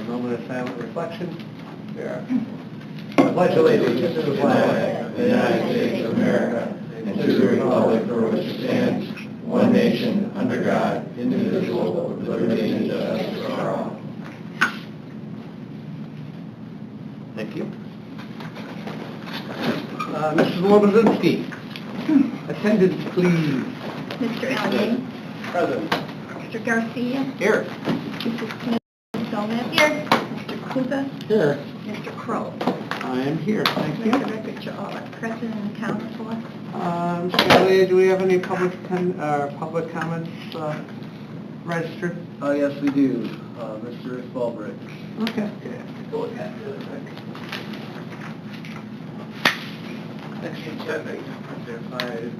Moment of silent reflection. There. I pledge allegiance to the flag of the United States of America and to the republic for which it stands, one nation, under God, indivisible, with liberty and justice for all. Thank you. Mrs. Lobazinski, attendance, please. Mr. Allen. Present. Mr. Garcia. Here. Mrs. Gomez. Here. Mr. Kuba. Here. Mr. Crow. I am here, thank you. Let the record show all are present and accounted for. Mr. Elliott, do we have any public comments registered? Oh, yes, we do. Mr. Falbrick. Okay. Go ahead. Next agenda, identified.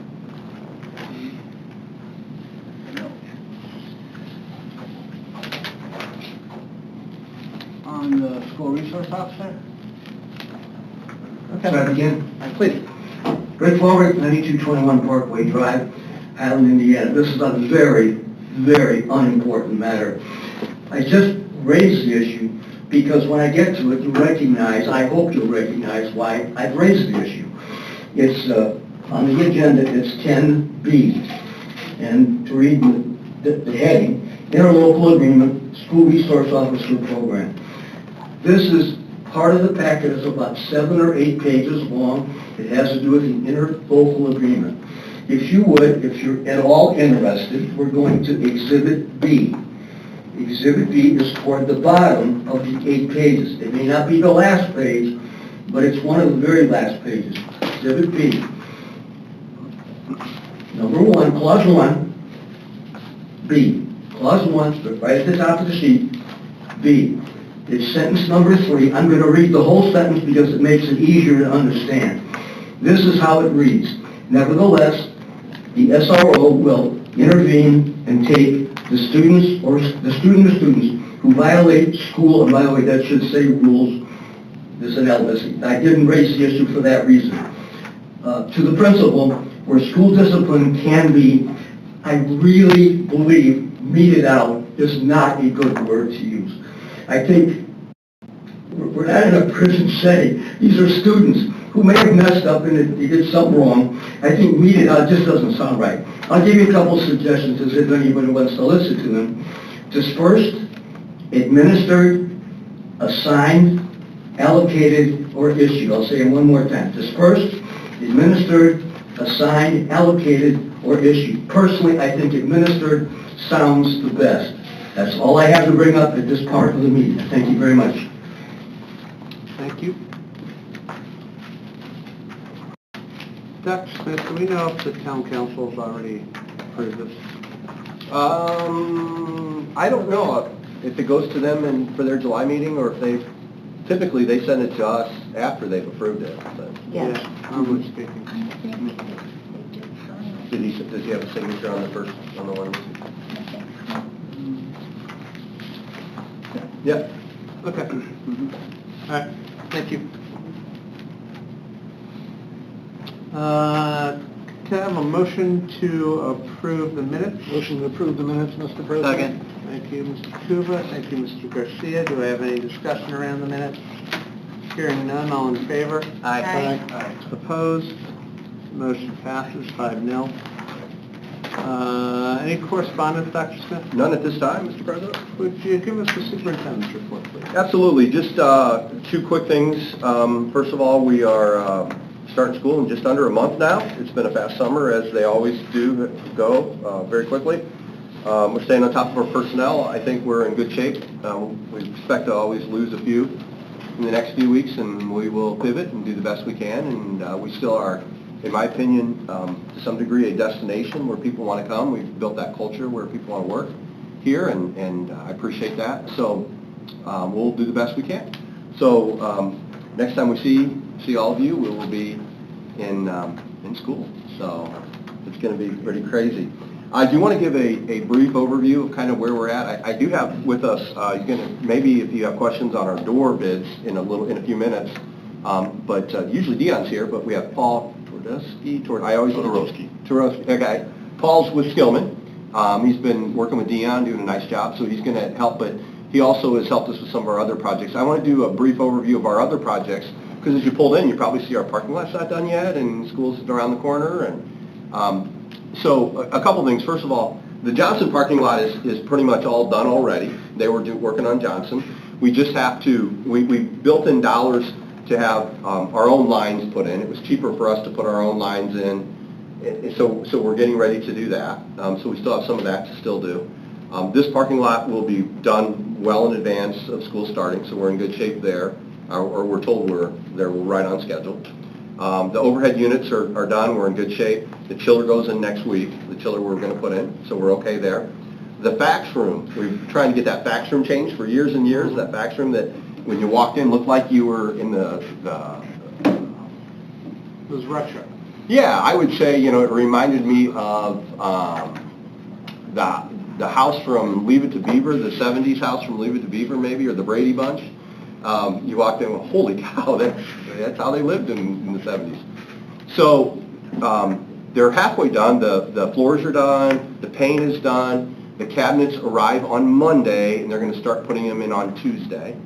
On the school resource officer? Okay. Can I begin? Please. Greg Falbrick, 9221 Parkway Drive, Highland, Indiana. This is a very, very unimportant matter. I just raised the issue because when I get to it, you recognize, I hope you'll recognize why I've raised the issue. It's on the agenda, it's 10B. And to read the heading, Interlocal Agreement, School Resource Officer Program. This is part of the packet. It's about 7 or 8 pages long. It has to do with the interlocal agreement. If you would, if you're at all interested, we're going to Exhibit B. Exhibit B is toward the bottom of the 8 pages. It may not be the last page, but it's one of the very last pages. Exhibit B. Number 1, Clause 1, B. Clause 1, right at the top of the sheet, B. It's sentence number 3. I'm going to read the whole sentence because it makes it easier to understand. This is how it reads. Nevertheless, the SRO will intervene and take the students or students who violate school, and by the way, that should say rules. This is an L. I didn't raise the issue for that reason. To the principal, where school discipline can be, I really believe, meted out is not a good word to use. I think we're not in a prison setting. These are students who may have messed up and they did something wrong. I think meted out just doesn't sound right. I'll give you a couple suggestions as if anybody wants to listen to them. Dispersed, administered, assigned, allocated, or issued. I'll say it one more time. Dispersed, administered, assigned, allocated, or issued. Personally, I think administered sounds the best. That's all I have to bring up at this part of the meeting. Thank you very much. Thank you. Dr. Smith, do we know if the town council has already approved this? I don't know if it goes to them and for their July meeting, or if typically they send it to us after they've approved it. But. Yes. Probably speaking. I think they did sign it. Does he have a signature on the first, on the one? Yeah. Okay. All right. Thank you. Can I have a motion to approve the minutes? Motion to approve the minutes, Mr. President. Second. Thank you, Mr. Kuba. Thank you, Mr. Garcia. Do I have any discussion around the minutes? Hearing none, all in favor? Aye. Aye. Opposed? Motion passes 5-0. Any correspondence, Dr. Smith? None at this time, Mr. President. Would you give us the superintendent's report, please? Absolutely. Just 2 quick things. First of all, we are starting school in just under a month now. It's been a fast summer, as they always do go very quickly. We're staying on top of our personnel. I think we're in good shape. We expect to always lose a few in the next few weeks, and we will pivot and do the best we can. And we still are, in my opinion, to some degree, a destination where people want to come. We've built that culture where people want to work here, and I appreciate that. So we'll do the best we can. So next time we see all of you, we will be in school. So it's going to be pretty crazy. I do want to give a brief overview of kind of where we're at. I do have with us, maybe if you have questions on our door bids in a few minutes, but usually Dion's here, but we have Paul Toroski. Okay. Paul's with Skillman. He's been working with Dion, doing a nice job, so he's going to help, but He also has helped us with some of our other projects. I want to do a brief overview of our other projects, because as you pulled in, you probably see our parking lot's not done yet, and school's around the corner. And so a couple things. First of all, the Johnson parking lot is pretty much all done already. They were working on Johnson. We just have to, we built in dollars to have our own lines put in. It was cheaper for us to put our own lines in. So we're getting ready to do that. So we still have some of that to still do. This parking lot will be done well in advance of school starting, so we're in good shape there. Or we're told we're right on schedule. The overhead units are done. We're in good shape. The chiller goes in next week. The chiller we're going to put in, so we're okay there. The fax room, we've been trying to get that fax room changed for years and years. That fax room that when you walked in looked like you were in the It was retro. yeah, I would say, you know, it reminded me of the house from Leave It to Beaver, the 70s house from Leave It to Beaver maybe, or the Brady Bunch. You walked in and went, holy cow, that's how they lived in the 70s. So they're halfway done. The floors are done. The paint is done. The cabinets arrive on Monday, and they're going to start putting them in on Tuesday.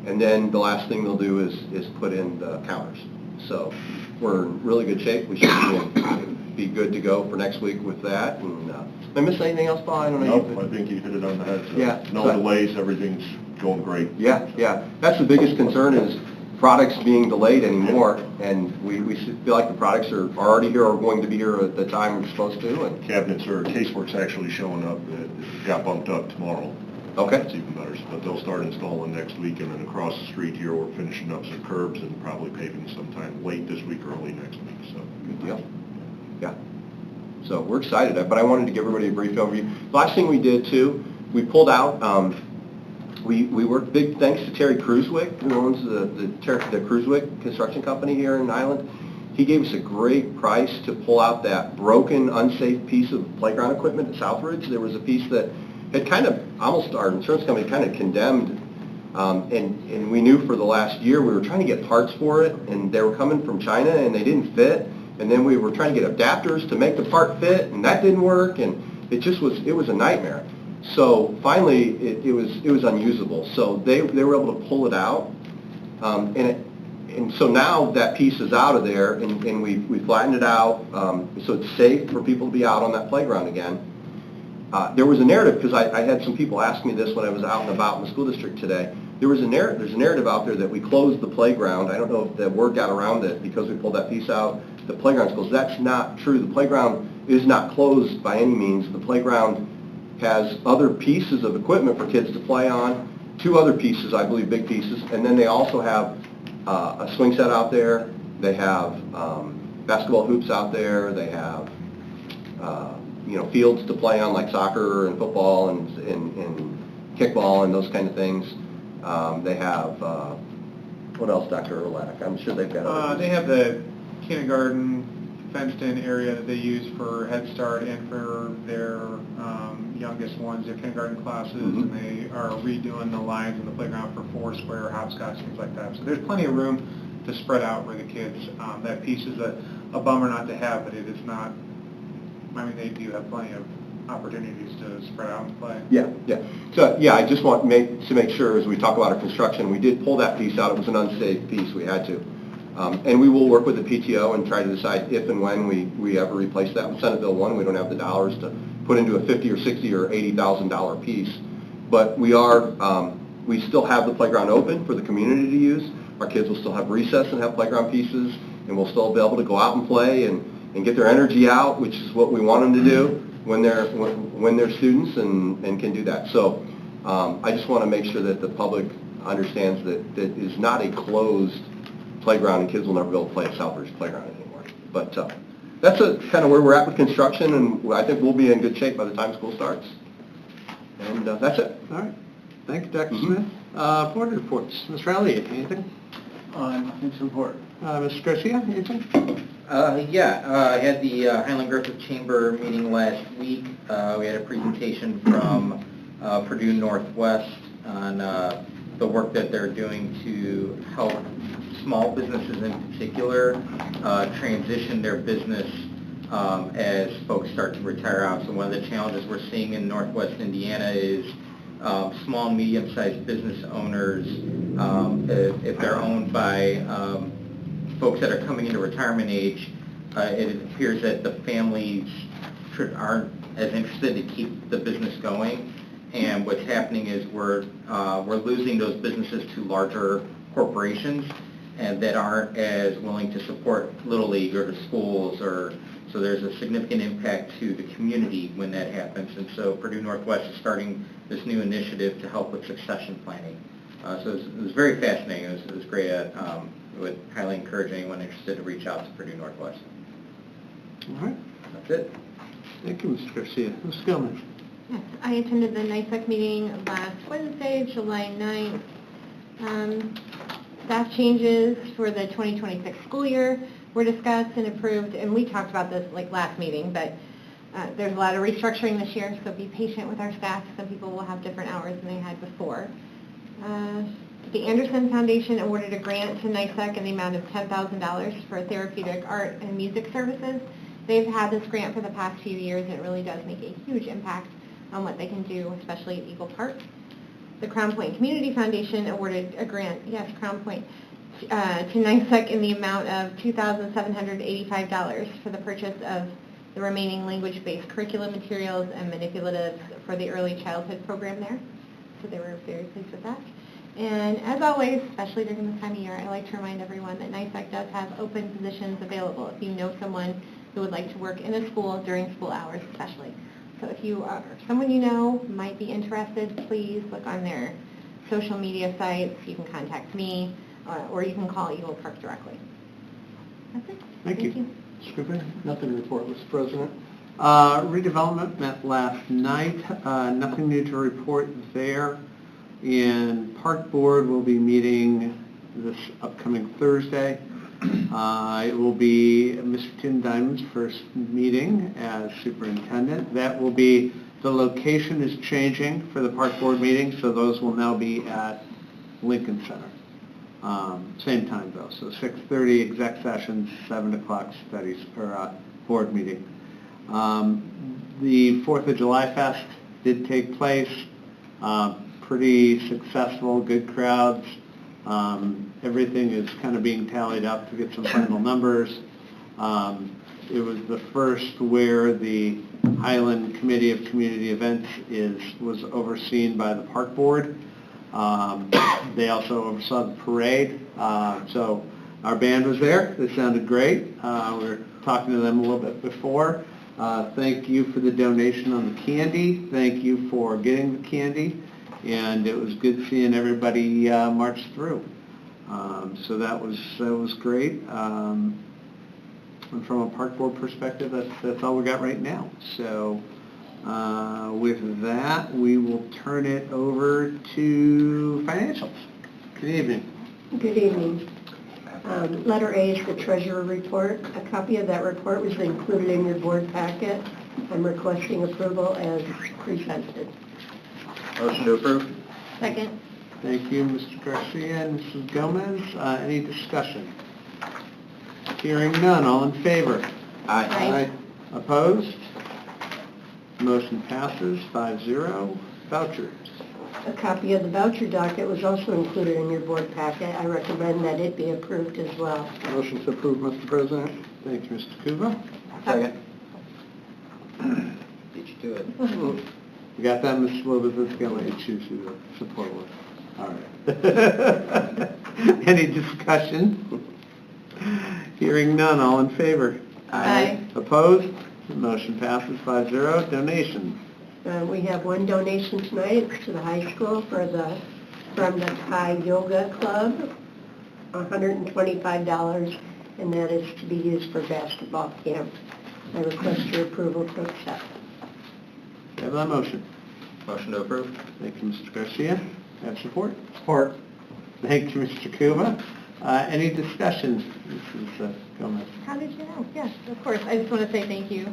And then the last thing they'll do is put in the counters. So we're in really good shape. We should be good to go for next week with that. And did I miss anything else, Paul? I don't know. Nope, I think you hit it on the head. So Yeah. no delays, everything's going great. Yeah. That's the biggest concern is products being delayed anymore, and we feel like the products are already here or going to be here at the time we're supposed to. And Cabinets or casework's actually showing up. It got bumped up tomorrow. Okay. That's even better. But they'll start installing next week, and then across the street here, we're finishing up some curbs and probably paving sometime late this week or early next week. So Good deal. Yeah. So we're excited, but I wanted to give everybody a brief overview. Last thing we did too, we pulled out. We worked, big thanks to Terry Cruiswick, who owns the Cruiswick construction company here in Highland. He gave us a great price to pull out that broken, unsafe piece of playground equipment at Southridge. There was a piece that had kind of, almost our insurance company kind of condemned, and we knew for the last year we were trying to get parts for it, and they were coming from China and they didn't fit, and then we were trying to get adapters to make the part fit, and that didn't work, and it was a nightmare. So finally, it was unusable. So they were able to pull it out, and so now that piece is out of there, and we flattened it out, so it's safe for people to be out on that playground again. There was a narrative, because I had some people ask me this when I was out and about in the school district today. There's a narrative out there that we closed the playground. I don't know if the word got around that because we pulled that piece out, the playground's closed. That's not true. The playground is not closed by any means. The playground has other pieces of equipment for kids to play on, 2 other pieces, I believe, big pieces, and then they also have a swing set out there. They have basketball hoops out there. They have fields to play on like soccer and football and kickball and those kind of things. They have what else, Dr. Orlack? I'm sure they've got. They have the kindergarten fenced-in area that they use for Head Start and for their youngest ones, their kindergarten classes, and they are redoing the lines in the playground for Foursquare, hopscotch, things like that. So there's plenty of room to spread out for the kids. That piece is a bummer not to have, but it is not. I mean, they do have plenty of opportunities to spread out and play. Yeah. So, I just want to make sure as we talk about our construction, we did pull that piece out. It was an unsafe piece. We had to. And we will work with the PTO and try to decide if and when we ever replace that. With Senate Bill 1, we don't have the dollars to put into a $50 or $60 or $80,000 piece. But we still have the playground open for the community to use. Our kids will still have recess and have playground pieces, and we'll still be able to go out and play and get their energy out, which is what we want them to do when they're students and can do that. So I just want to make sure that the public understands that it is not a closed playground, and kids will never be able to play at Southridge Playground anymore. But that's kind of where we're at with construction, and I think we'll be in good shape by the time school starts. And that's it. All right. Thank you, Dr. Smith. Board reports. Ms. Riley, anything? Nothing to report. Ms. Garcia, anything? I had the Highland Griffith Chamber meeting last week. We had a presentation from Purdue Northwest on the work that they're doing to help small businesses in particular transition their business as folks start to retire out. So one of the challenges we're seeing in Northwest Indiana is small, medium-sized business owners, if they're owned by folks that are coming into retirement age, it appears that the families aren't as interested to keep the business going. And what's happening is we're losing those businesses to larger corporations and that aren't as willing to support Little League or the schools, so there's a significant impact to the community when that happens. And so Purdue Northwest is starting this new initiative to help with succession planning. So it was very fascinating. It was great. I would highly encourage anyone interested to reach out to Purdue Northwest. All right. That's it. Thank you, Mr. Garcia. Ms. Gilman. Yes, I attended the NISEC meeting last Wednesday, July 9th. Staff changes for the 2026 school year were discussed and approved, and we talked about this like last meeting, but there's a lot of restructuring this year, so be patient with our staff. Some people will have different hours than they had before. The Anderson Foundation awarded a grant to NISEC in the amount of $10,000 for therapeutic art and music services. They've had this grant for the past few years, and it really does make a huge impact on what they can do, especially at Eagle Park. The Crown Point Community Foundation awarded a grant, yes, Crown Point, to NISEC in the amount of $2,785 for the purchase of the remaining language-based curriculum materials and manipulatives for the early childhood program there. So they were very pleased with that. And as always, especially during this time of year, I like to remind everyone that NISEC does have open positions available if you know someone who would like to work in a school during school hours especially. So if you are someone you know might be interested, please look on their social media sites. You can contact me, or you can call Eagle Park directly. That's it. Thank you. Scrivener, nothing to report, Mr. President. Redevelopment met last night. Nothing new to report there. And Park Board will be meeting this upcoming Thursday. It will be Mr. Tim Diamond's first meeting as superintendent. That will be, the location is changing for the Park Board meeting, so those will now be at Lincoln Center. Same time though, so 6:30 exec sessions, 7 o'clock studies or board meeting. The 4th of July Fest did take place. Pretty successful, good crowds. Everything is kind of being tallied up to get some final numbers. It was the first where the Highland Committee of Community Events was overseen by the Park Board. They also oversaw the parade. So our band was there. They sounded great. We were talking to them a little bit before. Thank you for the donation on the candy. Thank you for getting the candy. And it was good seeing everybody march through. So that was great. And from a Park Board perspective, that's all we got right now. So with that, we will turn it over to financials. Good evening. Good evening. Letter A is the treasurer report. A copy of that report was included in your board packet. I'm requesting approval as presented. Motion to approve. Second. Thank you, Mr. Garcia and Mrs. Gomez. Any discussion? Hearing none, all in favor? Aye. Opposed? Motion passes 5-0. Vouchers. A copy of the voucher docket was also included in your board packet. I recommend that it be approved as well. Motion to approve, Mr. President. Thank you, Mr. Kuba. Second. Beat you to it. You got that, Ms. Elizabeth? Going to let you choose who to support with. All right. Any discussion? Hearing none, all in favor? Aye. Opposed? Motion passes 5-0. Donations. We have one donation tonight. It's to the high school from the Thai Yoga Club, $125, and that is to be used for basketball camp. I request your approval to accept. Do you have that motion? Motion to approve. Thank you, Mr. Garcia. Have support? Support. Thank you, Mr. Kuba. Any discussion? Mrs. Gomez. How did you know? Yes, of course. I just want to say thank you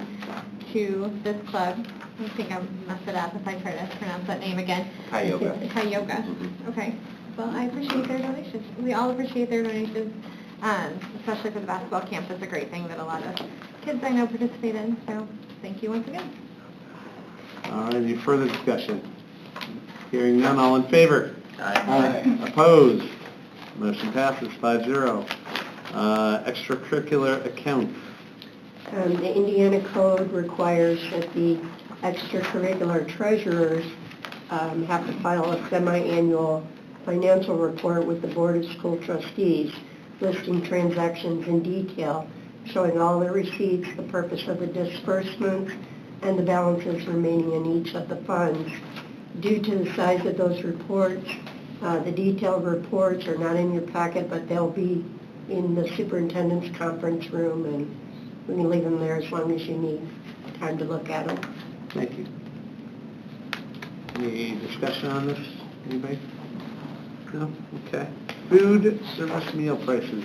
to this club. I think I'll mess it up if I try to pronounce that name again. Thai Yoga. Thai Yoga. Okay. Well, I appreciate their donations. We all appreciate their donations, especially for the basketball camp. It's a great thing that a lot of kids I know participate in. So thank you once again. Any further discussion? Hearing none, all in favor? Aye. Opposed? Motion passes 5-0. Extracurricular accounts. The Indiana Code requires that the extracurricular treasurers have to file a semi-annual financial report with the Board of School Trustees, listing transactions in detail, showing all the receipts, the purpose of the disbursements, and the balances remaining in each of the funds. Due to the size of those reports, the detailed reports are not in your packet, but they'll be in the superintendent's conference room, and we can leave them there as long as you need time to look at them. Thank you. Any discussion on this? Anybody? No? Okay. Food service meal prices.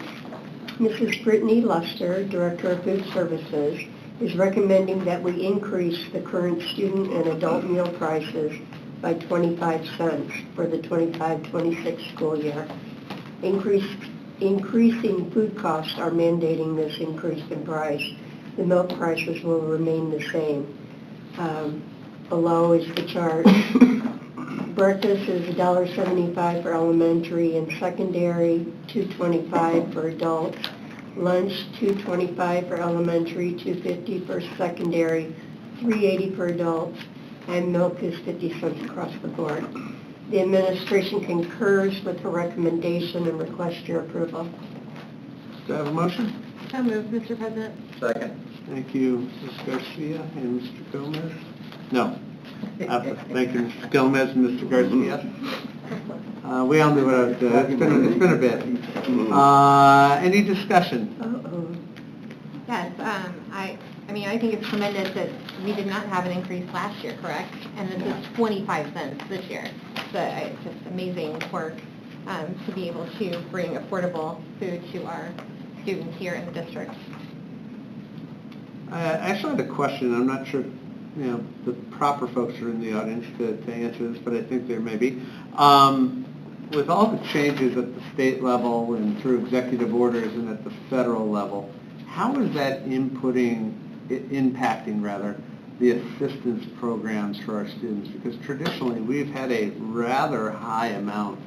Mrs. Brittany Luster, Director of Food Services, is recommending that we increase the current student and adult meal prices by 25 cents for the 25-26 school year. Increasing food costs are mandating this increase in price. The milk prices will remain the same. Below is the chart. Breakfast is $1.75 for elementary and secondary, $2.25 for adults. Lunch, $2.25 for elementary, $2.50 for secondary, $3.80 for adults, and milk is 50 cents across the board. The administration concurs with the recommendation and requests your approval. Do I have a motion? So moved, Mr. President. Second. Thank you, Ms. Garcia and Mr. Gomez. No. Thank you, Mr. Gomez and Mr. Garcia. We all knew what I was doing. It's been a bit. Any discussion? Yes, I think it's tremendous that we did not have an increase last year, correct? And this is 25 cents this year. So it's just amazing work to be able to bring affordable food to our students here in the district. I actually had a question. I'm not sure, the proper folks are in the audience to answer this, but I think there may be. With all the changes at the state level and through executive orders and at the federal level, how is that impacting the assistance programs for our students? Because traditionally we've had a rather high amount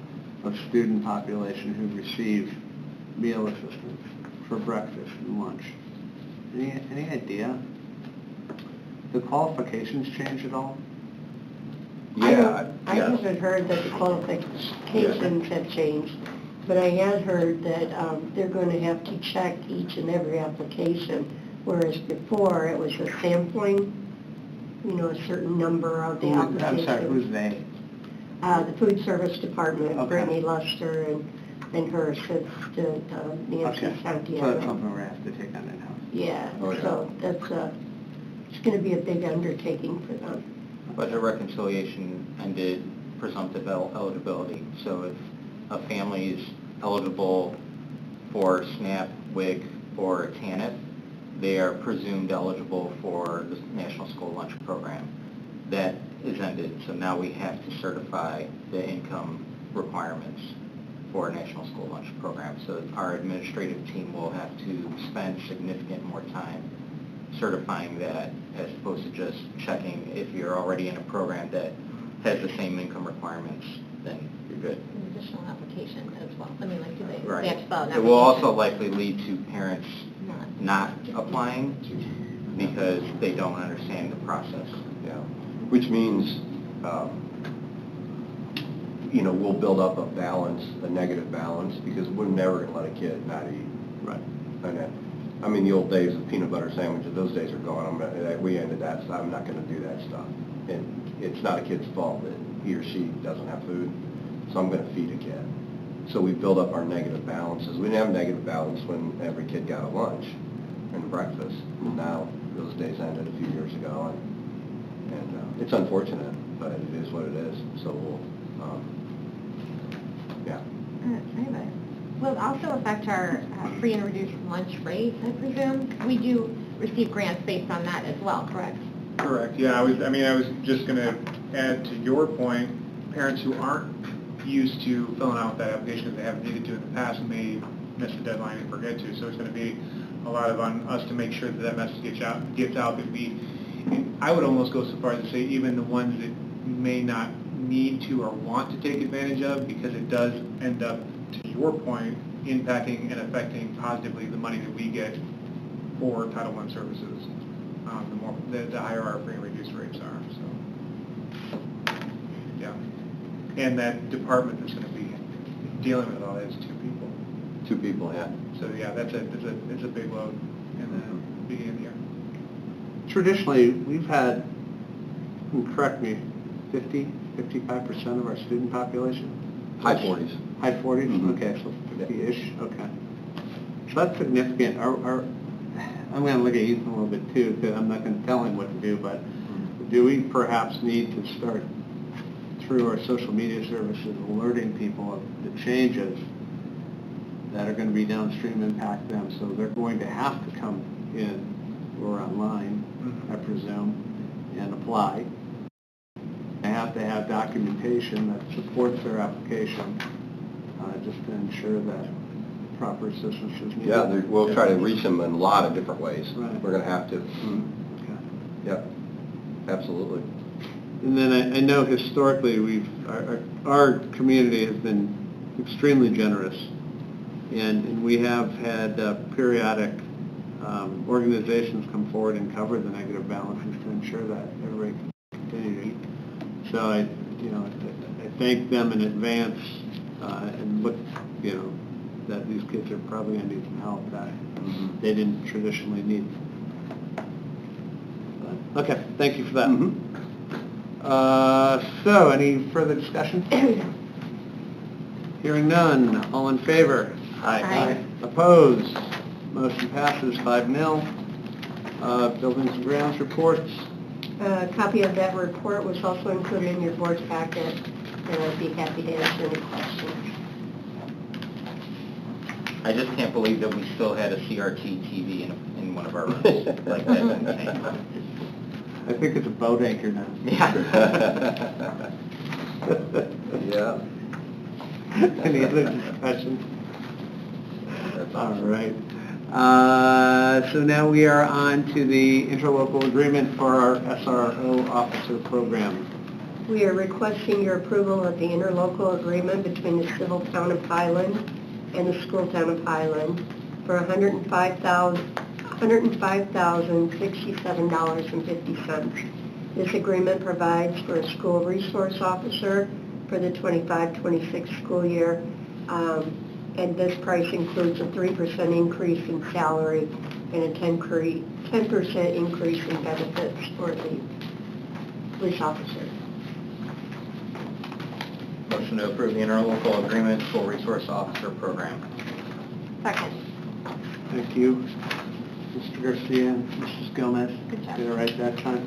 of student population who receive meal assistance for breakfast and lunch. Any idea? The qualifications change at all? Yeah. I haven't heard that the qualifications have changed, but I had heard that they're going to have to check each and every application, whereas before it was a sampling, a certain number of the applications. I'm sorry, who's they? The Food Service Department, Okay. Brittany Luster and her assistant, Nancy Okay. Santiago. So that's something we're going to have to take on in-house. Yeah, Oh, yeah. so that's it's going to be a big undertaking for them. Budget reconciliation ended presumptive eligibility. So if a family is eligible for SNAP, WIC, or TANF, they are presumed eligible for the National School Lunch Program. That is ended, so now we have to certify the income requirements for a National School Lunch Program. So our administrative team will have to spend significant more time certifying that as opposed to just checking. If you're already in a program that has the same income requirements, then you're good. An additional application as well. Do they Right. have to file an It will application? also likely lead to parents not applying because they don't understand the process. Yeah, which means, we'll build up a balance, a negative balance, because we're never going to let a kid not eat. Right. And the old days of peanut butter sandwiches, those days are gone. We ended that, so I'm not going to do that stuff. And it's not a kid's fault that he or she doesn't have food, so I'm going to feed a kid. So we build up our negative balances. We didn't have negative balance when every kid got a lunch and breakfast. And now those days ended a few years ago, and it's unfortunate, but it is what it is. So we'll, Will it also affect our free and reduced lunch rate, I presume? We do receive grants based on that as well, correct? Correct, yeah, I was just going to add to your point, parents who aren't used to filling out that application if they haven't needed to in the past may miss the deadline and forget to, so it's going to be a lot of on us to make sure that that message gets out that I would almost go so far as to say even the ones that may not need to or want to take advantage of, because it does end up, to your point, impacting and affecting positively the money that we get for Title I services. The higher our free and reduced rates are. So, yeah. And that department that's going to be dealing with all that is 2 people. 2 people, yeah. So yeah, it's a big load in the beginning of the year. Traditionally, we've had, correct me, 55% of our student population? High 40s. High 40s? Mhm. Okay, so 50-ish, okay. So that's significant. I'm going to look at Ethan a little bit too, because I'm not going to tell him what to do, but do we perhaps need to start through our social media services alerting people of the changes that are going to be downstream impact them, so they're going to have to come in or online, I presume, and apply. They have to have documentation that supports their application, just to ensure that proper assistance is needed. Yeah, we'll try to reach them in a lot of different ways. Right. We're going to have to. Okay. Yep, absolutely. And then I know historically our community has been extremely generous, and we have had periodic organizations come forward and cover the negative balances to ensure that everybody can continue to eat. So I thank them in advance and look, that these kids are probably going to need some help that they didn't traditionally need. But, okay, thank you for that. So, any further discussion? Hearing none, all in favor? Aye. Opposed? Motion passes 5-0. Buildings and grounds reports. A copy of that report was also included in your board's packet, and I'd be happy to answer any questions. I just can't believe that we still had a CRT TV in one of our rooms. Like, that's insane. I think it's a boat anchor now. Yeah. Yeah. Any other discussion? All right. So now we are on to the interlocal agreement for our SRO officer program. We are requesting your approval of the interlocal agreement between the civil town of Highland and the school town of Highland for $105,067.50. This agreement provides for a school resource officer for the 25-26 school year, and this price includes a 3% increase in salary and a 10% increase in benefits for the police officer. Motion to approve the interlocal agreement school resource officer program. Second. Thank you, Mr. Garcia and Mrs. Gomez. Good job. Did it right that time.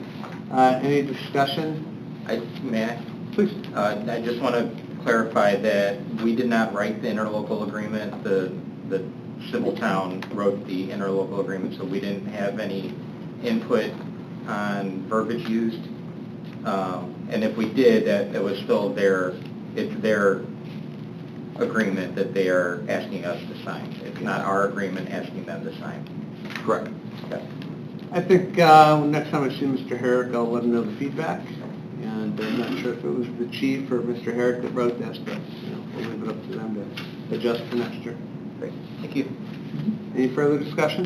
Any discussion? May I? Please. I just want to clarify that we did not write the interlocal agreement. The civil town wrote the interlocal agreement, so we didn't have any input on verbiage used. And if we did, that was still it's their agreement that they are asking us to sign. It's not our agreement asking them to sign. Correct. Okay. I think next time I see Mr. Herrick, I'll let him know the feedback. And I'm not sure if it was the chief or Mr. Herrick that wrote this, but we'll leave it up to them to adjust for next year. Great. Thank you. Any further discussion?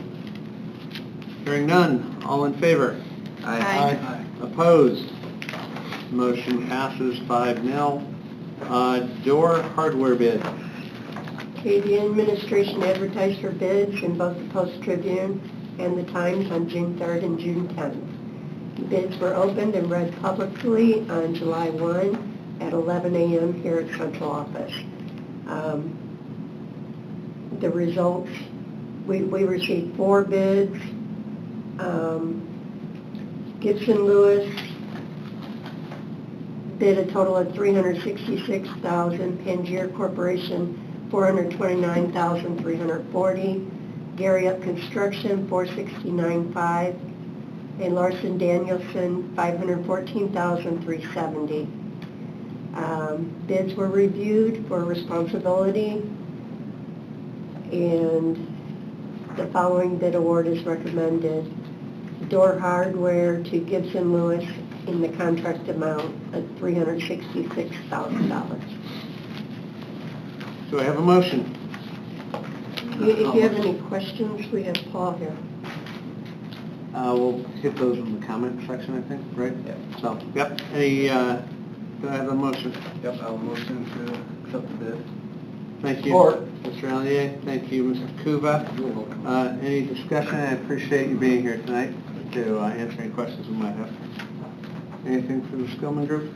Hearing none. All in favor? Aye. Opposed? Motion passes 5-0. Door hardware bid. Okay, the administration advertised for bids in both the Post-Tribune and the Times on June 3rd and June 10th. Bids were opened and read publicly on July 1 at 11 a.m. here at Central Office. The results, we received 4 bids. Gibson Lewis bid a total of $366,000, Pangier Corporation $429,340, Gary Up Construction $469,500, and Larson Danielson $514,370. Bids were reviewed for responsibility, and the following bid award is recommended. Door hardware to Gibson Lewis, in the contract amount of $366,000. Do I have a motion? If you have any questions, we have Paul here. We'll hit those in the comment section, I think, right? Yeah. So, yep. Any, do I have a motion? Yep, I'll motion to accept the bid. Thank you. Support. Mr. Allier, thank you, Mr. Kuba. Any discussion? I appreciate you being here tonight to answer any questions we might have. Anything from the Skillman Group?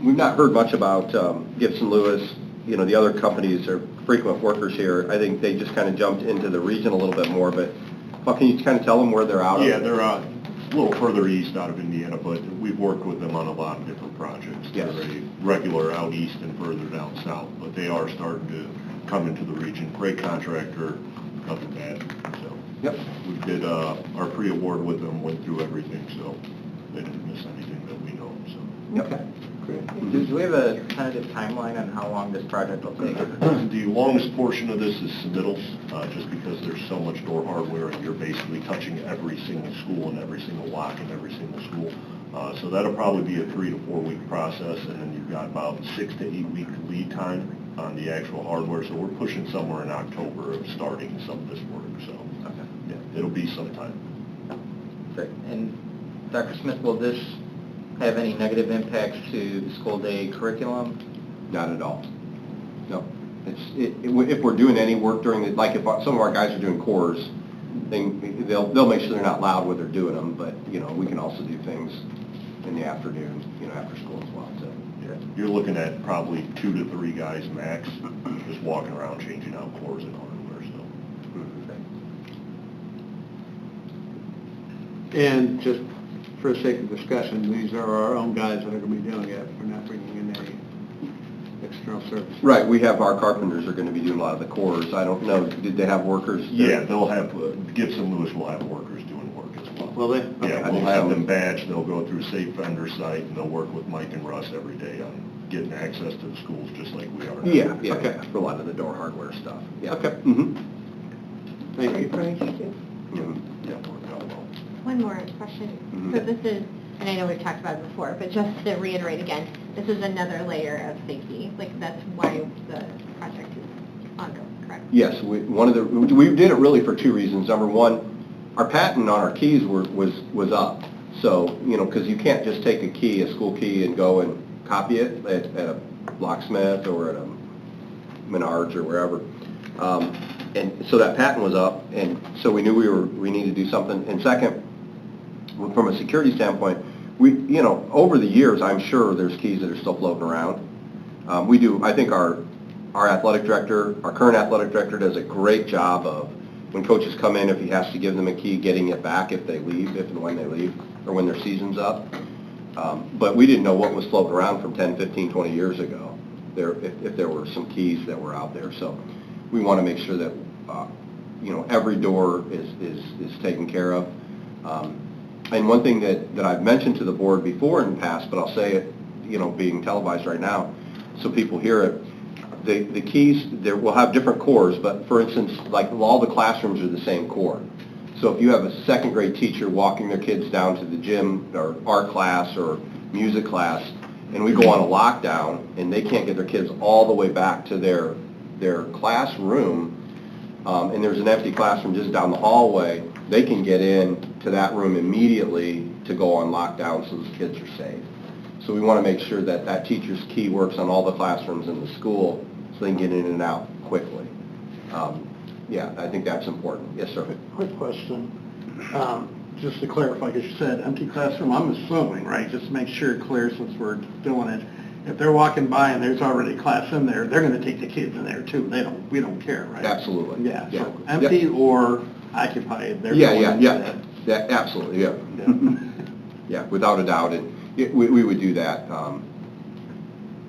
We've not heard much about Gibson Lewis. You know, the other companies are frequent workers here. I think they just kind of jumped into the region a little bit more, but can you kind of tell them where they're out of? Yeah, they're a little further east out of Indiana, but we've worked with them on a lot of different projects. Yes. They're a regular out east and further down south, but they are starting to come into the region. Great contractor, nothing bad. So Yep. we did our pre-award with them, went through everything, so they didn't miss anything that we know. So. Okay, great. Do we have a tentative timeline on how long this project will take? The longest portion of this is submittals, just because there's so much door hardware and you're basically touching every single school and every single lock in every single school. So that'll probably be a 3 to 4 week process, and then you've got about 6 to 8 week lead time on the actual hardware. So we're pushing somewhere in October of starting some of this work. So yeah, it'll be some time. Great. And Dr. Smith, will this have any negative impacts to the school day curriculum? Not at all. No. If we're doing any work during the, like if some of our guys are doing cores, they'll make sure they're not loud when they're doing them, but, you know, we can also do things in the afternoon, you know, after school as well, so. Yeah. You're looking at probably 2 to 3 guys max, just walking around changing out cores and hardware, so. And just for the sake of discussion, these are our own guys that are going to be doing it. We're not bringing in any external service. Right, we have our carpenters are going to be doing a lot of the cores. I don't know, did they have workers? Yeah, they'll have, Gibson Lewis will have workers doing work as well. Will they? Yeah, Okay. we'll have them badged, they'll go through Safe Vendor site, and they'll work with Mike and Russ every day on getting access to the schools just like we are now. Yeah, Okay. for a lot of the door hardware stuff. Yeah. Okay. Mm-hmm. Thank you. Yeah, worked out well. One more question. Mhm. So this is, and I know we've talked about it before, but just to reiterate again, this is another layer of safety. Like, that's why the project is ongoing, correct? Yes, we did it really for 2 reasons. Number one, our patent on our keys was up. So, you know, because you can't just take a key, a school key, and go and copy it at a locksmith or at a Menards or wherever. And so that patent was up, and so we knew we needed to do something. And second, from a security standpoint, you know, over the years, I'm sure there's keys that are still floating around. We do, I think our athletic director, our current athletic director does a great job of, when coaches come in, if he has to give them a key, getting it back if they leave, if and when they leave, or when their season's up. But we didn't know what was floating around from 10, 15, 20 years ago, if there were some keys that were out there. So we want to make sure that, you know, every door is taken care of. And one thing that I've mentioned to the board before in the past, but I'll say it, you know, being televised right now, so people hear it, the keys, we'll have different cores, but for instance, like all the classrooms are the same core. So if you have a 2nd grade teacher walking their kids down to the gym or art class or music class, and we go on a lockdown and they can't get their kids all the way back to their classroom, and there's an empty classroom just down the hallway, they can get in to that room immediately to go on lockdown so those kids are safe. So we want to make sure that that teacher's key works on all the classrooms in the school so they can get in and out quickly. Yeah, I think that's important. Yes, sir. Quick question. Just to clarify, because you said empty classroom, I'm assuming, right, just to make sure it's clear since we're doing it, if they're walking by and there's already a class in there, they're going to take the kids in there too. We don't care, right? Absolutely. Yeah, so Yeah. empty Yep. or occupied, they're Yeah, going yeah, into yeah. that. Yeah, absolutely, yeah. Yeah. Yeah, without a doubt, and we would do that.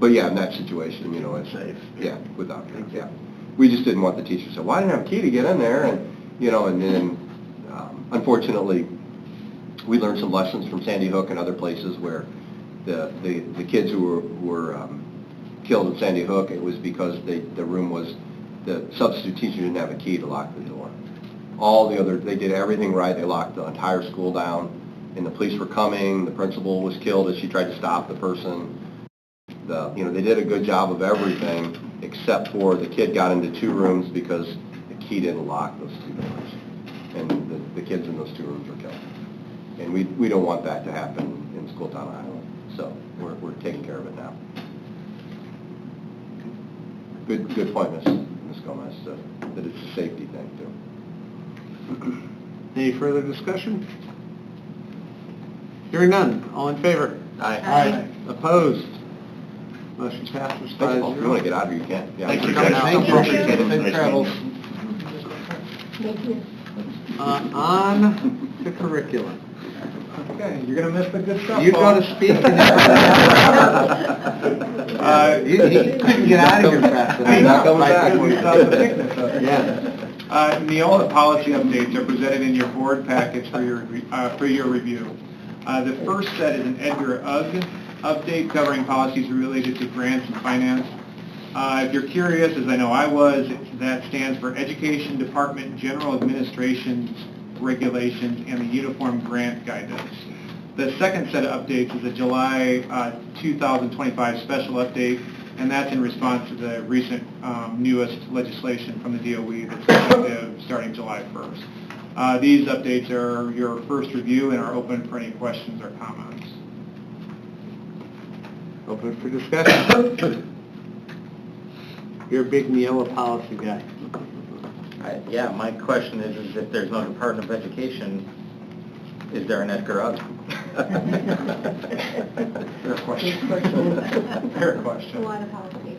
But yeah, in that situation, you know, it's Safe. Yeah, without doubt, yeah. We just didn't want the teacher to say, well, I didn't have a key to get in there, and, you know, and then, unfortunately, we learned some lessons from Sandy Hook and other places where the kids who were killed at Sandy Hook, it was because the substitute teacher didn't have a key to lock the door. All the other, they did everything right, they locked the entire school down, and the police were coming, the principal was killed as she tried to stop the person. They did a good job of everything except for the kid got into 2 rooms because the key didn't lock those 2 doors. And the kids in those 2 rooms were killed. And we don't want that to happen in School Town Highland. So we're taking care of it now. Good point, Ms. Gomez, that it's a safety thing too. Any further discussion? Hearing none. All in favor? Aye. Opposed? Motion passes 5-0. If you want to get out of here, you can. Yeah. Thank you. Thank you. Appreciate it. Safe Nice travels. Thank you. On to curriculum. Okay, you're going to miss the good stuff. You Paul. go to speak and you couldn't get out of here fast enough. He's not coming back. We saw the thickness of it. Yeah. NEOLA policy updates are presented in your board packets for your review. The first set is an EDGAR UGG update covering policies related to grants and finance. If you're curious, as I know I was, that stands for Education Department General Administration's Regulations and the Uniform Grant Guidance. The second set of updates is a July 2025 special update, and that's in response to the recent newest legislation from the DOE that's effective starting July 1st. These updates are your first review and are open for any questions or comments. Open for discussion. You're a big NEOLA policy guy. Yeah, my question is if there's no Department of Education, is there an EDGAR UGG? Fair question. Fair question. A lot of policies.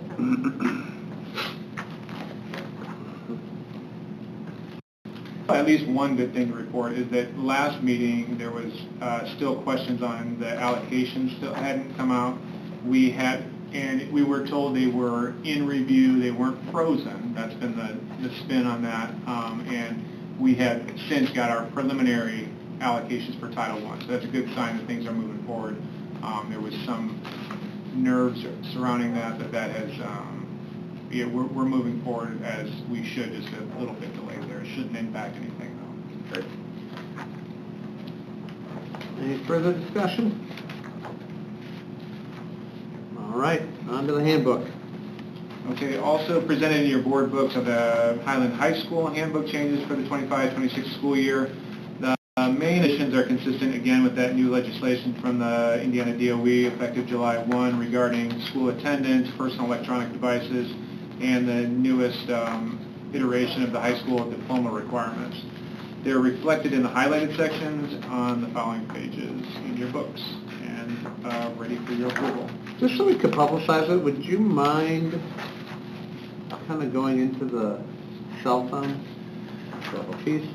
At least one good thing to report is that last meeting there was still questions on the allocations still hadn't come out. We were told they were in review, they weren't frozen. That's been the spin on that. And we have since got our preliminary allocations for Title I. So that's a good sign that things are moving forward. There was some nerves surrounding that has, we're moving forward as we should, just a little bit delayed there. It shouldn't impact anything though. Great. Any further discussion? All right, on to the handbook. Okay, also presented in your board books are the Highland High School handbook changes for the 25-26 school year. The main additions are consistent again with that new legislation from the Indiana DOE effective July 1 regarding school attendance, personal electronic devices, and the newest iteration of the high school diploma requirements. They're reflected in the highlighted sections on the following pages in your books and ready for your approval. Just so we could publicize it, would you mind kind of going into the cell phone piece?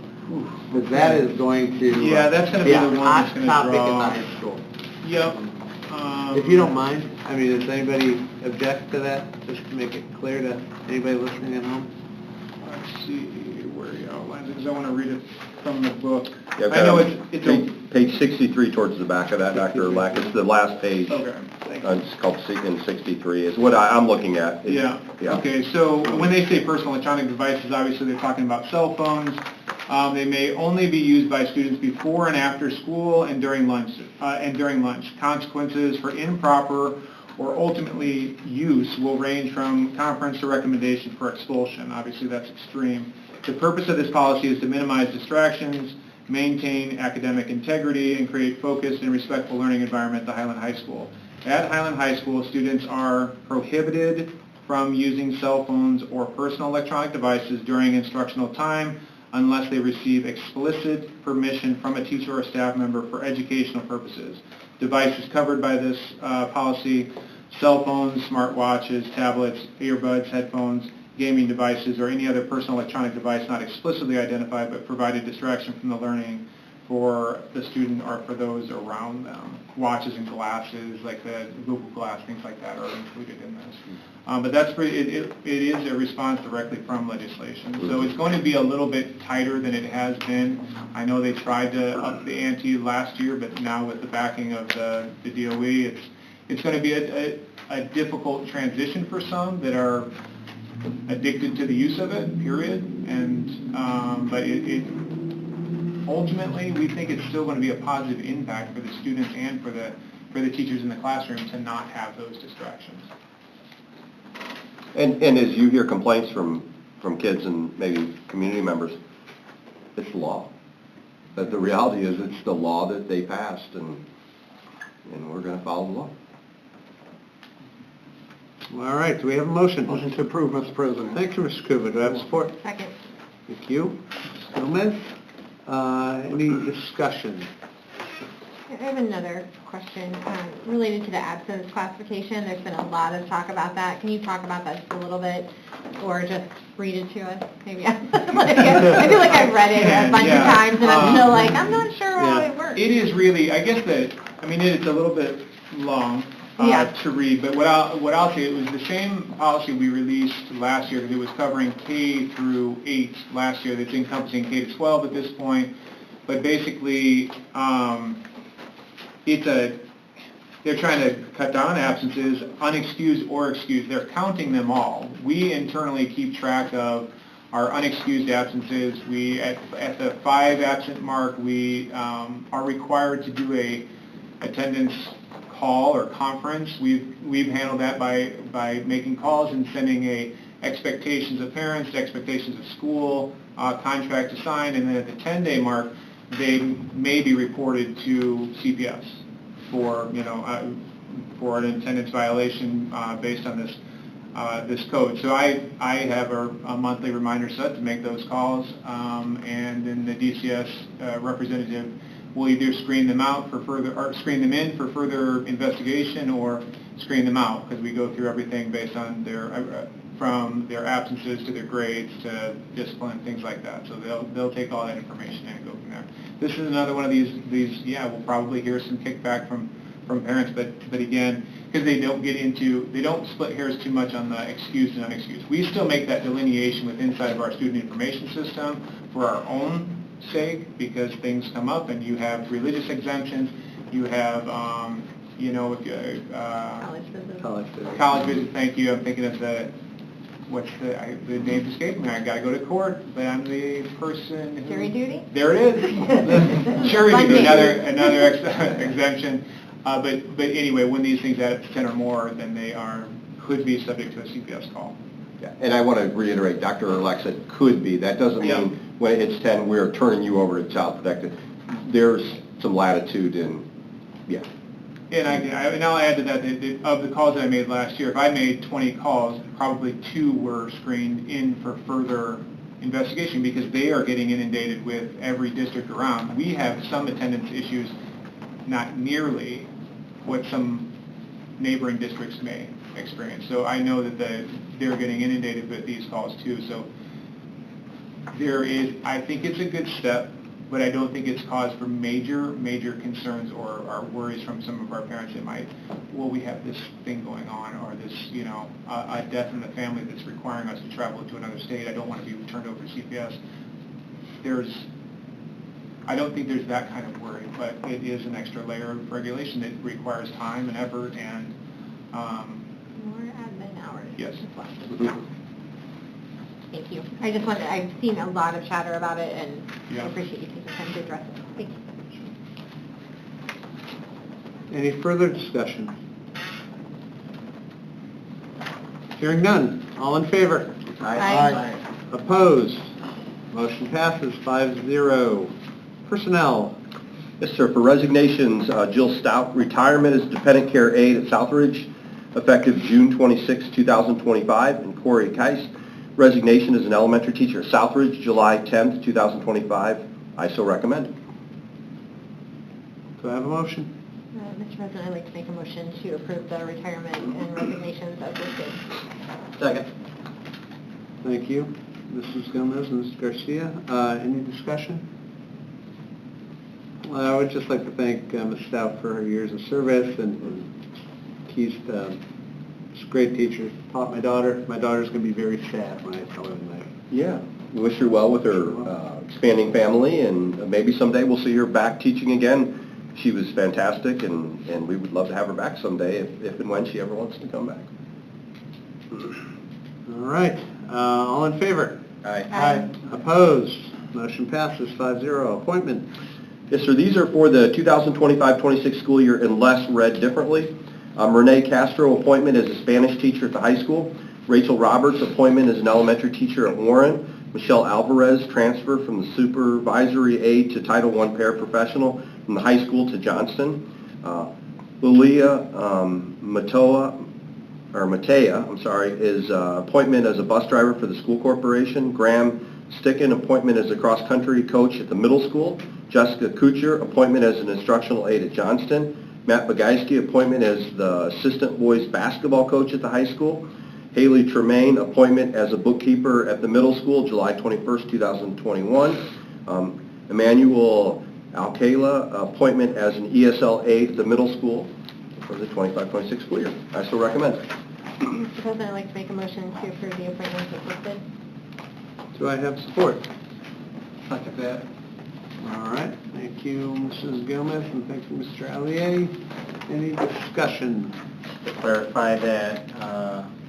Because that is going to Yeah, that's going to be the one hot that's going to topic draw. in the high school. Yep. If you don't mind, I mean, does anybody object to that? Just to make it clear to anybody listening at home? Let's see where you outlined it, because I want to read it from the book. Yeah, I know it's page 63 towards the back of that, Dr. Lack. It's the last page. Okay, thank you. It's called in 63 is what I'm looking at. Yeah. Okay, so when they say personal electronic devices, obviously they're talking about cell phones. They may only be used by students before and after school and during lunch. Consequences for improper or ultimately use will range from conference to recommendation for expulsion. Obviously that's extreme. The purpose of this policy is to minimize distractions, maintain academic integrity, and create focused and respectful learning environment at Highland High School. At Highland High School, students are prohibited from using cell phones or personal electronic devices during instructional time unless they receive explicit permission from a teacher or staff member for educational purposes. Devices covered by this policy: cell phones, smartwatches, tablets, earbuds, headphones, gaming devices, or any other personal electronic device not explicitly identified but provided distraction from the learning for the student or for those around them. Watches and glasses, like the Google Glass, things like that are included in this. But that's it is a response directly from legislation. So it's going to be a little bit tighter than it has been. I know they tried to up the ante last year, but now with the backing of the DOE, it's going to be a difficult transition for some that are addicted to the use of it, period. And but ultimately, we think it's still going to be a positive impact for the students and for the teachers in the classroom to not have those distractions. And as you hear complaints from kids and maybe community members, it's law. But the reality is it's the law that they passed, and we're going to follow the law. All right, do we have a motion? Motion to approve, Mr. President. Thank you, Mr. Kuba. Do I have support? Second. Thank you. Ms. Gomez, any discussion? I have another question related to the absence classification. There's been a lot of talk about that. Can you talk about that just a little bit, or just read it to us? Maybe. I feel like I've read it a bunch of times, and I'm still like, I'm not sure how it works. It is really, I guess it's a little bit long to read, but what I'll say, it was the same policy we released last year, because it was covering K through 8 last year. That's encompassing K to 12 at this point, but basically, they're trying to cut down absences, unexcused or excused. They're counting them all. We internally keep track of our unexcused absences. We, at the 5 absent mark, we are required to do a attendance call or conference. We've handled that by making calls and sending expectations of parents, expectations of school, contract to sign, and then at the 10-day mark, they may be reported to CPS for an attendance violation based on this code. So I have a monthly reminder set to make those calls, and then the DCS representative will either screen them out for further, or screen them in for further investigation, or screen them out, because we go through everything based on from their absences to their grades to discipline, things like that. So they'll take all that information and go from there. This is another one of these. We'll probably hear some kickback from parents, but again, because they don't split hairs too much on the excused and unexcused. We still make that delineation inside of our student information system for our own sake, because things come up, and you have religious exemptions, you have college visits. Thank you. I'm thinking of the name escaped me. I got to go to court, but I'm the person who... Jury duty? There it is. Jury duty, another exemption. But anyway, when these things add up to 10 or more, then they could be subject to a CPS call. Yeah, and I want to reiterate, Dr. Erlach said could be. That doesn't mean when it hits 10, we're turning you over to Child Protective. There's some latitude in, And I'll add to that, of the calls that I made last year, if I made 20 calls, probably 2 were screened in for further investigation, because they are getting inundated with every district around. We have some attendance issues, not nearly what some neighboring districts may experience. So I know that they're getting inundated with these calls too. So I think it's a good step, but I don't think it's cause for major concerns or worries from some of our parents that might, we have this thing going on, or this, a death in the family that's requiring us to travel to another state. I don't want to be turned over to CPS. I don't think there's that kind of worry, but it is an extra layer of regulation that requires time and effort and... more admin hours. Yes. Thank you. I've seen a lot of chatter about it, and I appreciate you taking the time to address it. Thank you. Any further discussion? Hearing none. All in favor? Aye. Opposed? Motion passes 5-0. Personnel. Yes, sir. For resignations, Jill Stout, retirement as dependent care aide at Southridge, effective June 26, 2025, and Corey Keiss, resignation as an elementary teacher at Southridge, July 10, 2025. I so recommend. Do I have a motion? Mr. President, I'd like to make a motion to approve the retirement and resignations as listed. Second. Thank you. Mrs. Gomez and Mrs. Garcia. Any discussion? Well, I would just like to thank Ms. Stout for her years of service, and Keith, she's a great teacher. Taught my daughter. My daughter's going to be very sad when I tell her that. Yeah. We wish her well with her expanding family, and maybe someday we'll see her back teaching again. She was fantastic, and we would love to have her back someday if and when she ever wants to come back. All right. All in favor? Aye. Aye. Opposed? Motion passes 5-0. Appointments. Yes, sir. These are for the 2025-26 school year unless read differently. Renee Castro, appointment as a Spanish teacher at the high school. Rachel Roberts, appointment as an elementary teacher at Warren. Michelle Alvarez, transfer from the supervisory aide to Title I paraprofessional from the high school to Johnston. Lilia Matea, is appointment as a bus driver for the school corporation. Graham Sticken, appointment as a cross-country coach at the middle school. Jessica Kucher, appointment as an instructional aide at Johnston. Matt Bagayski, appointment as the assistant boys basketball coach at the high school. Haley Tremaine, appointment as a bookkeeper at the middle school, July 21st, 2021. Emmanuel Alcala, appointment as an ESL aide at the middle school for the 25-26 school year. I still recommend. Mr. President, I'd like to make a motion to approve the appointments as listed. Do I have support? Second that. All right. Thank you, Mrs. Gomez, and thank you, Mr. Allier. Any discussion? To clarify that,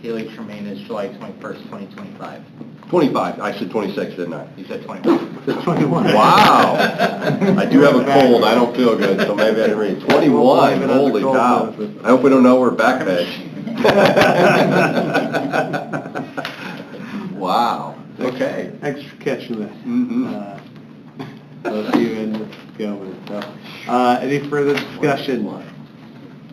Haley Tremaine is July 21st, 2025. 25. I said 26, didn't I? You said 21. It's 21. Wow. I do have a cold. I don't feel good, so maybe I didn't read. 21. Blame it on the Holy cold, cow. Elizabeth. I hope we don't know we're back page. Wow. Okay. Thanks for catching that. Mm-hmm. Both you and Mrs. Gomez. So, any further discussion?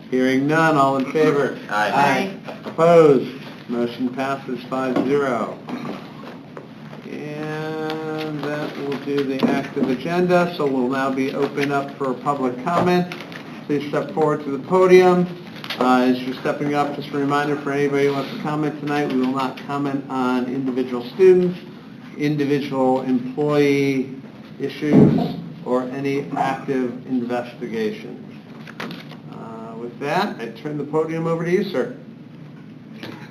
Hearing none, all in favor? Aye. Opposed? Motion passes 5-0. And that will do the active agenda, so we'll now be open up for public comment. Please step forward to the podium. As you're stepping up, just a reminder for anybody who wants to comment tonight, we will not comment on individual students, individual employee issues, or any active investigations. With that, I turn the podium over to you, sir.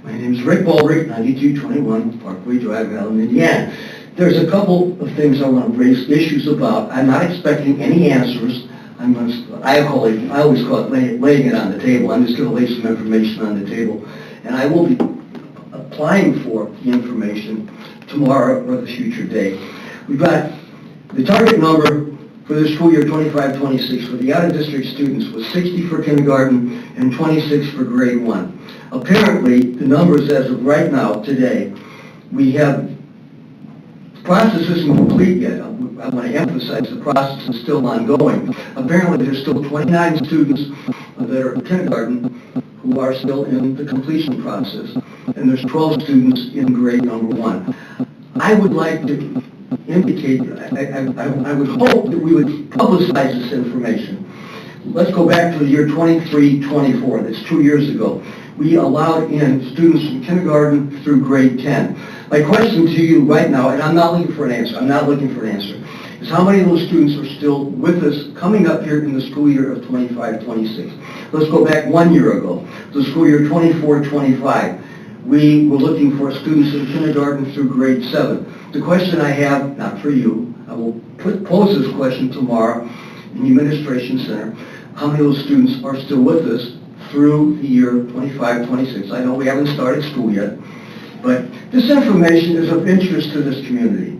My name is Rick Baldrick, 9221 Parkway Drive, Highland, Indiana. There's a couple of things I want to raise issues about. I'm not expecting any answers. I always call it laying it on the table. I'm just going to lay some information on the table. And I will be applying for the information tomorrow or the future day. We've got the target number for the school year 25-26 for the out-of-district students was 60 for kindergarten and 26 for grade 1. Apparently, the numbers as of right now, today, we have, the process isn't complete yet. I want to emphasize the process is still ongoing. Apparently, there's still 29 students that are in kindergarten who are still in the completion process, and there's 12 students in grade number 1. I would like to indicate, I would hope that we would publicize this information. Let's go back to the year 23-24, that's 2 years ago. We allowed in students from kindergarten through grade 10. My question to you right now, and I'm not looking for an answer, is how many of those students are still with us coming up here in the school year of 25-26? Let's go back 1 year ago, the school year 24-25. We were looking for students in kindergarten through grade 7. The question I have, not for you, I will pose this question tomorrow in the Administration Center. How many of those students are still with us through the year 25-26? I know we haven't started school yet, but this information is of interest to this community.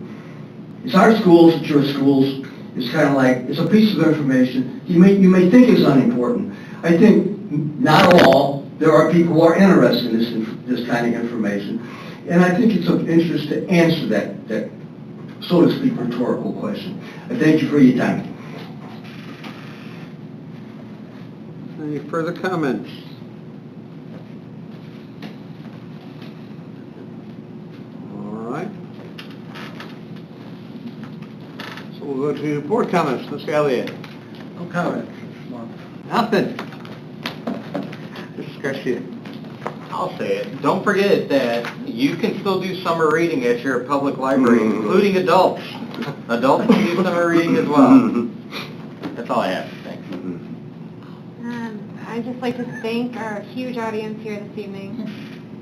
It's our schools, it's your schools. It's kind of like, it's a piece of information you may think is unimportant. I think not all. There are people who are interested in this kind of information. And I think it's of interest to answer that, so to speak, rhetorical question. I thank you for your time. Any further comments? All right. So we'll go to board comments. Mr. Elliott. No comment. Nothing. Mrs. Garcia. I'll say it. Don't forget that you can still do summer reading at your public library, including adults. Adults can do summer reading as well. That's all I have. Thanks. I'd just like to thank our huge audience here this evening.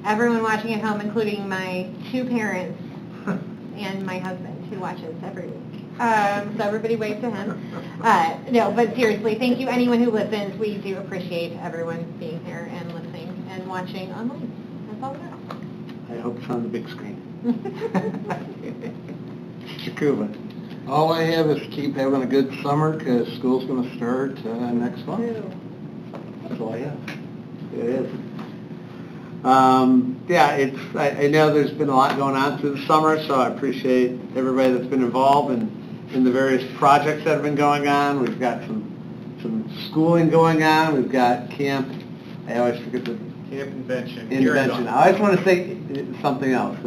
Everyone watching at home, including my 2 parents and my husband, who watches every week. So everybody wave to him. No, but seriously, thank you anyone who listens. We do appreciate everyone being here and listening and watching online. That's all we have. I hope it's on the big screen. Mr. Kuba. All I have is keep having a good summer, because school's going to start next month. That's all I have. It is. Yeah, I know there's been a lot going on through the summer, so I appreciate everybody that's been involved in the various projects that have been going on. We've got some schooling going on. We've got camp, I always forget the Camp Invention. Invention. I always want to say something else.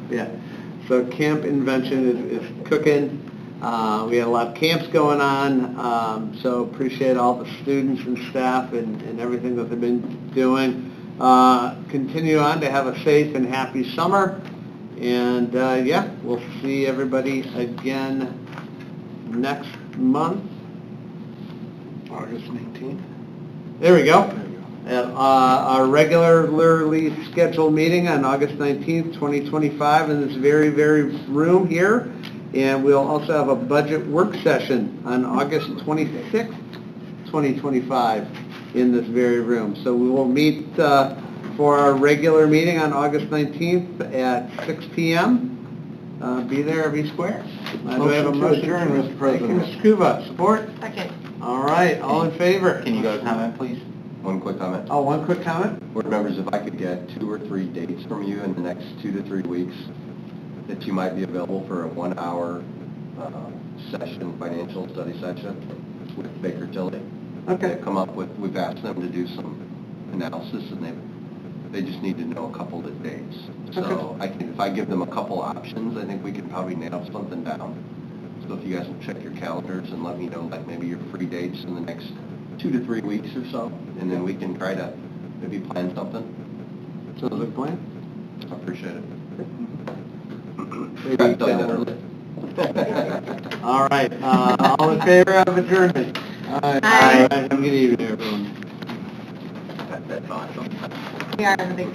Yeah. So Camp Invention is cooking. We had a lot of camps going on, so appreciate all the students and staff and everything that they've been doing. Continue on to have a safe and happy summer. And yeah, we'll see everybody again next month. August 19th. There we go. At our regularly scheduled meeting on August 19th, 2025 in this very, very room here. And we'll also have a budget work session on August 26th, 2025 in this very room. So we will meet for our regular meeting on August 19th at 6 p.m. Be there or be square. Do I have a motion? To adjourn, Mr. President. Thank you, Mr. Kuba. Support? Second. All right, all in favor? Can you go to comment, please? One quick comment. Oh, one quick comment? Board members, if I could get 2 or 3 dates from you in the next 2 to 3 weeks that you might be available for a 1-hour session, financial study session with Baker Tilly. Okay. They've come up with, we've asked them to do some analysis, and they just need to know a couple of dates. So if I give them a couple options, I think we can probably nail something down. So if you guys will check your calendars and let me know, like, maybe your free dates in the next 2 to 3 weeks or so, and then we can try to maybe plan something. So the plan? I appreciate it. Maybe I've done that earlier. All right, all in favor of adjournment? Aye. All right, have a good evening, everyone. That's awesome. We are in the big